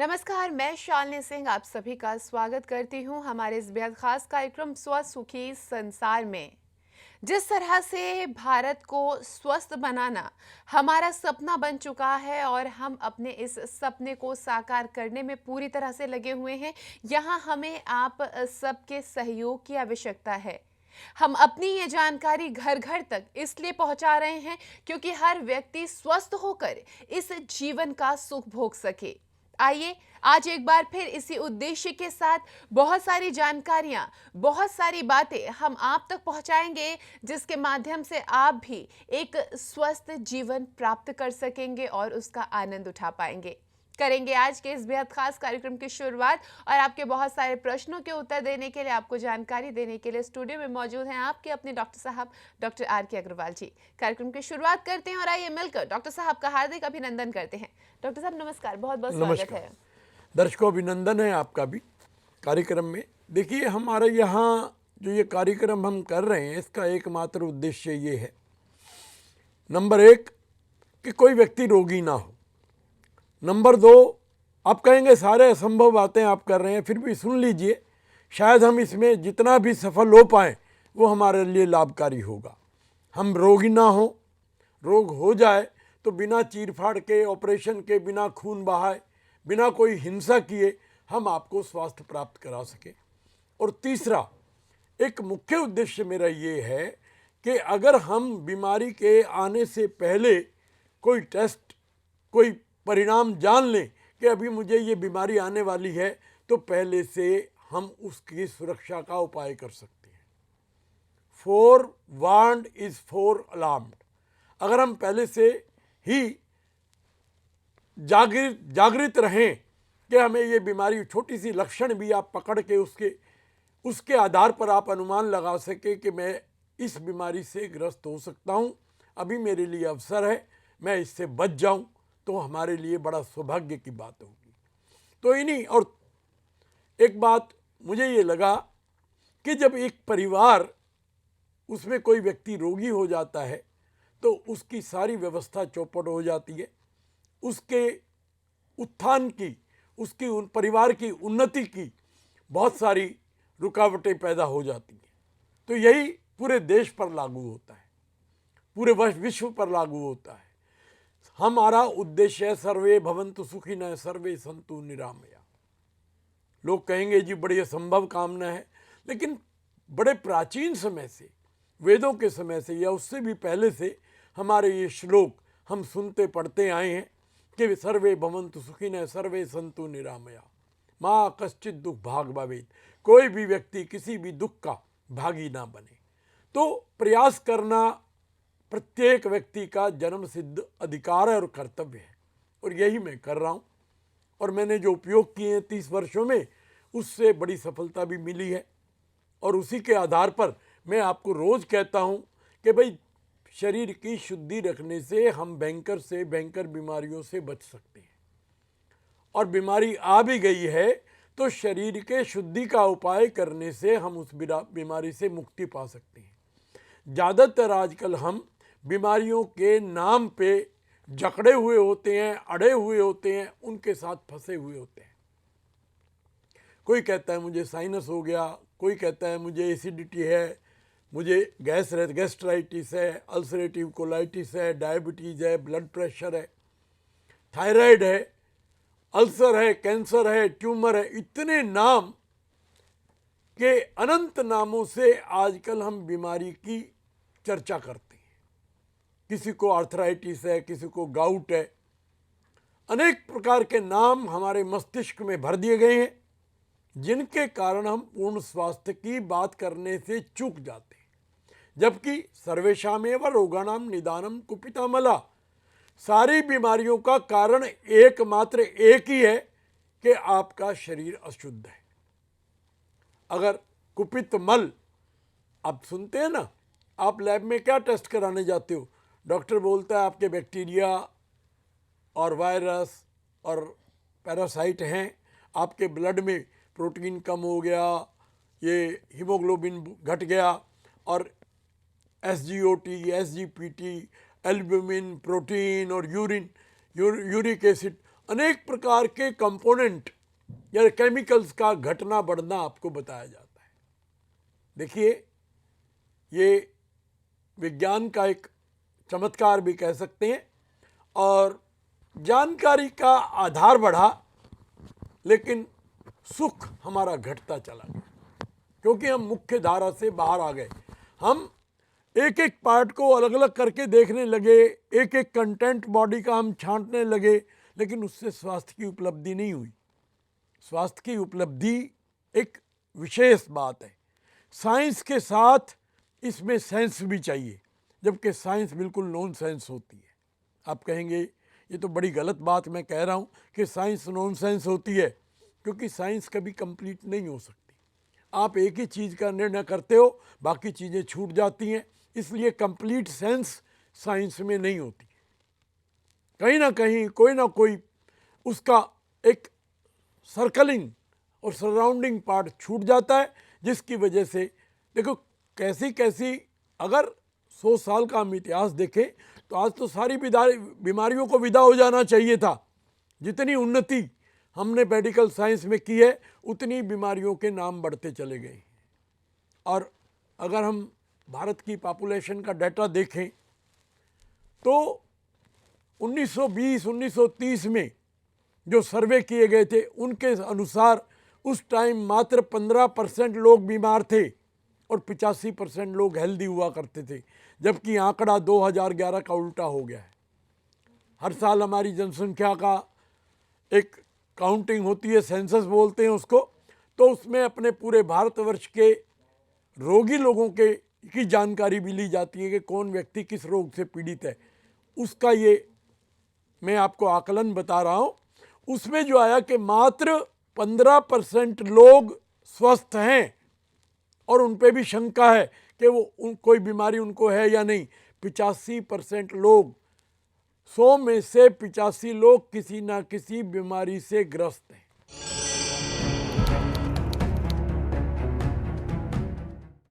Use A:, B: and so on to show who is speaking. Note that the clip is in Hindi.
A: नमस्कार, मैं शालिनी सिंह आप सभी का स्वागत करती हूं हमारे इस बेहद खास कार्यक्रम स्वस्थ सुखी संसार में। जिस तरह से भारत को स्वस्थ बनाना हमारा सपना बन चुका है और हम अपने इस सपने को साकार करने में पूरी तरह से लगे हुए हैं, यहाँ हमें आप सबके सहयोग की आवश्यकता है। हम अपनी ये जानकारी घर घर तक इसलिए पहुंचा रहे हैं क्योंकि हर व्यक्ति स्वस्थ होकर इस जीवन का सुख भोग सके। आइए आज एक बार फिर इसी उद्देश्य के साथ बहुत सारी जानकारियां, बहुत सारी बातें हम आप तक पहुंचाएंगे, जिसके माध्यम से आप भी एक स्वस्थ जीवन प्राप्त कर सकेंगे और उसका आनंद उठा पाएंगे। करेंगे आज के इस बेहद खास कार्यक्रम की शुरुआत और आपके बहुत सारे प्रश्नों के उत्तर देने के लिए, आपको जानकारी देने के लिए स्टूडियो में मौजूद हैं आपके अपने डॉक्टर साहब, डॉक्टर R.K. अग्रवाल जी। कार्यक्रम की शुरुआत करते हैं और आइए मिलकर डॉक्टर साहब का हार्दिक अभिनंदन करते हैं। डॉक्टर साहब नमस्कार, बहुत बहुत स्वागत है।
B: दर्शकों अभिनंदन है आपका भी कार्यक्रम में। देखिए, हमारे यहाँ जो ये कार्यक्रम हम कर रहे हैं, इसका एकमात्र उद्देश्य ये है, नंबर एक कि कोई व्यक्ति रोगी ना हो। नंबर दो, आप कहेंगे सारे असंभव बातें आप कर रहे हैं, फिर भी सुन लीजिए, शायद हम इसमें जितना भी सफल हो पाएँ वो हमारे लिए लाभकारी होगा। हम रोगी ना हो, रोग हो जाए तो बिना चीरफाड़ के, ऑपरेशन के, बिना खून बहाए, बिना कोई हिंसा किए हम आपको स्वास्थ्य प्राप्त करा सकें। और तीसरा, एक मुख्य उद्देश्य मेरा ये है कि अगर हम बीमारी के आने से पहले कोई टेस्ट, कोई परिणाम जान लें कि अभी मुझे ये बीमारी आने वाली है, तो पहले से हम उसकी सुरक्षा का उपाय कर सकते हैं। Four warned is four alarmed. अगर हम पहले से ही जागृत रहें कि हमें ये बीमारी, छोटी सी लक्षण भी आप पकड़ के उसके आधार पर आप अनुमान लगा सके कि मैं इस बीमारी से ग्रस्त हो सकता हूँ, अभी मेरे लिए अवसर है, मैं इससे बच जाऊँ, तो हमारे लिए बड़ा सौभाग्य की बात होगी। तो इन्हीं, और एक बात मुझे ये लगा कि जब एक परिवार, उसमें कोई व्यक्ति रोगी हो जाता है तो उसकी सारी व्यवस्था चौपट हो जाती है, उसके उत्थान की, उसकी परिवार की उन्नति की बहुत सारी रुकावटें पैदा हो जाती हैं। तो यही पूरे देश पर लागू होता है, पूरे विश्व पर लागू होता है। हमारा उद्देश्य है सर्वे भवन्तु सुखिनः सर्वे सन्तु निरामया। लोग कहेंगे जी बड़ी असंभव कामना है, लेकिन बड़े प्राचीन समय से, वेदों के समय से या उससे भी पहले से हमारे ये श्लोक हम सुनते पढ़ते आए हैं कि सर्वे भवन्तु सुखिनः सर्वे सन्तु निरामया माँ कश्चित् दुख भाग भवेत्। कोई भी व्यक्ति किसी भी दुख का भागी ना बने। तो प्रयास करना प्रत्येक व्यक्ति का जन्म सिद्ध अधिकार है और कर्तव्य है, और यही मैं कर रहा हूँ। और मैंने जो उपयोग किए हैं 30 वर्षों में, उससे बड़ी सफलता भी मिली है। और उसी के आधार पर मैं आपको रोज़ कहता हूँ कि भाई, शरीर की शुद्धि रखने से हम भयंकर बीमारियों से बच सकते हैं। और बीमारी आ भी गई है तो शरीर के शुद्धि का उपाय करने से हम उस बीमारी से मुक्ति पा सकते हैं। ज़्यादातर आजकल हम बीमारियों के नाम पे जकड़े हुए होते हैं, अड़े हुए होते हैं, उनके साथ फंसे हुए होते हैं। कोई कहता है मुझे साइनस हो गया, कोई कहता है मुझे एसिडिटी है, मुझे गैस्ट्राइटिस है, अल्सरेटिव कोलाइटिस है, डायबिटीज़ है, ब्लड प्रेशर है, थायराइड है, अल्सर है, कैंसर है, ट्यूमर है। इतने नाम के अनंत नामों से आजकल हम बीमारी की चर्चा करते हैं। किसी को आर्थराइटिस है, किसी को गाउट है, अनेक प्रकार के नाम हमारे मस्तिष्क में भर दिए गए हैं, जिनके कारण हम पूर्ण स्वास्थ्य की बात करने से चूक जाते हैं। जबकि सर्वेषामेव रोगाणाम निदानम कुपितामला, सारी बीमारियों का कारण एकमात्र एक ही है कि आपका शरीर अशुद्ध है। अगर कुपित मल, आप सुनते हैं ना, आप लैब में क्या टेस्ट कराने जाते हो, डॉक्टर बोलता है आपके बैक्टीरिया और वायरस और पैरासाइट हैं, आपके ब्लड में प्रोटीन कम हो गया, ये हीमोग्लोबिन घट गया, और SGOT, SGPT, एल्ब्यूमिन, प्रोटीन और यूरिक एसिड, अनेक प्रकार के कंपोनेंट या केमिकल्स का घटना बढ़ना आपको बताया जाता है। देखिए, ये विज्ञान का एक चमत्कार भी कह सकते हैं, और जानकारी का आधार बढ़ा लेकिन सुख हमारा घटता चला गया, क्योंकि हम मुख्य धारा से बाहर आ गए। हम एक एक पार्ट को अलग अलग करके देखने लगे, एक एक कंटेंट बॉडी का हम छांटने लगे, लेकिन उससे स्वास्थ्य की उपलब्धि नहीं हुई। स्वास्थ्य की उपलब्धि एक विशेष बात है। साइंस के साथ इसमें सेंस भी चाहिए, जबकि साइंस बिल्कुल नॉन सेंस होती है। आप कहेंगे ये तो बड़ी गलत बात मैं कह रहा हूँ कि साइंस नॉन सेंस होती है, क्योंकि साइंस कभी कंप्लीट नहीं हो सकती। आप एक ही चीज़ का निर्णय करते हो, बाकी चीज़ें छूट जाती हैं, इसलिए कंप्लीट सेंस साइंस में नहीं होती। कहीं ना कहीं कोई ना कोई उसका एक सर्कलिंग और सराउंडिंग पार्ट छूट जाता है, जिसकी वजह से देखो कैसी अगर 100 साल का हम इतिहास देखें तो आज तो सारी बीमारियों को विदा हो जाना चाहिए था। जितनी उन्नति हमने मेडिकल साइंस में की है, उतनी बीमारियों के नाम बढ़ते चले गए। और अगर हम भारत की पॉपुलेशन का डाटा देखें तो 1920-1930 में जो सर्वे किए गए थे, उनके अनुसार उस टाइम मात्र 15% लोग बीमार थे और 85% लोग हेल्दी हुआ करते थे, जबकि आंकड़ा 2011 का उल्टा हो गया है। हर साल हमारी जनसंख्या का एक काउंटिंग होती है, सेंसस बोलते हैं उसको, तो उसमें अपने पूरे भारतवर्ष के रोगी लोगों की जानकारी भी ली जाती है कि कौन व्यक्ति किस रोग से पीड़ित है। उसका ये मैं आपको आकलन बता रहा हूँ। उसमें जो आया कि मात्र 15% लोग स्वस्थ हैं और उन पे भी शंका है कि वो कोई बीमारी उनको है या नहीं। 85% लोग, 100 में से 85 लोग किसी ना किसी बीमारी से ग्रस्त हैं।